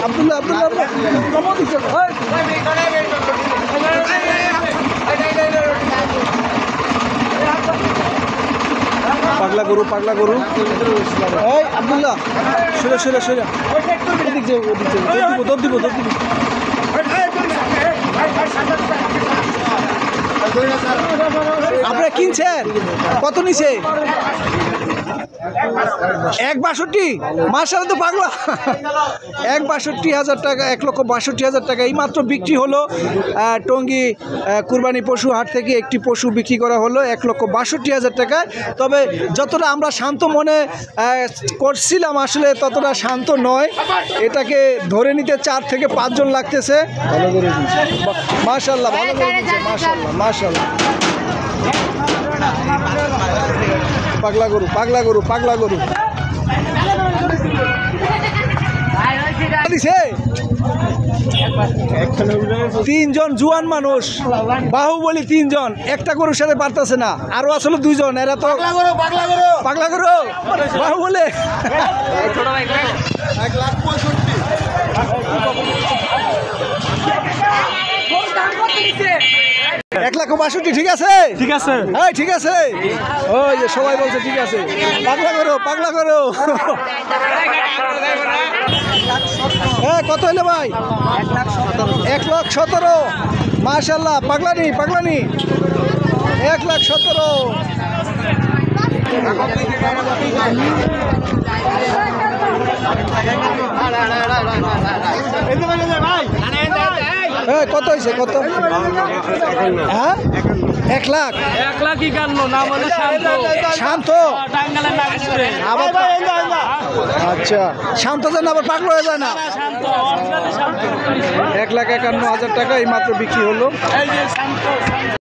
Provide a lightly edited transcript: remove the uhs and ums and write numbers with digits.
আব্দুল্লাহ পাগলা গরু এই আব্দুল্লাহ সরে এদিক যে দৌড় দিব আপনারা কিনছেন কত নিছে 1,62 মাশাআল্লাহ তো পাগলা 1,62,000 টাকা 1,62,000 টাকা এই মাত্র বিক্রি হলো টঙ্গী কুরবানি পশু হাট থেকে একটি পশু বিক্রি করা হলো 1,62,000 টাকা। তবে যতটা আমরা শান্ত মনে করছিলাম আসলে ততটা শান্ত নয়, এটাকে ধরে নিতে 4 থেকে 5 জন লাগতেছে। মাশাআল্লাহ ভালো করে দিচ্ছে মাশাআল্লাহ পাগলা গরু 3 জন জুয়ান মানুষ, বাহুবলী 3 জন, একটা গরুর সাথে পারতেছে না, আরো আসলে 2 জন, এরা তো পাগলা গরু বাহুবলী। 1,62,000 ঠিক আছে হ্যাঁ ঠিক আছে, ওই যে সবাই বলছে ঠিক আছে। পাগলা করো হ্যাঁ কত হইলে ভাই? 1,17,000 মাশাআল্লাহ পাগলানি 1,17,000। কত হয়েছে কত? হ্যাঁ 1,00,000 শান্ত আচ্ছা শান্ত যেন আবার পাগল হয়ে যায় না। 1,51,000 টাকা এই মাত্র বিক্রি হলো।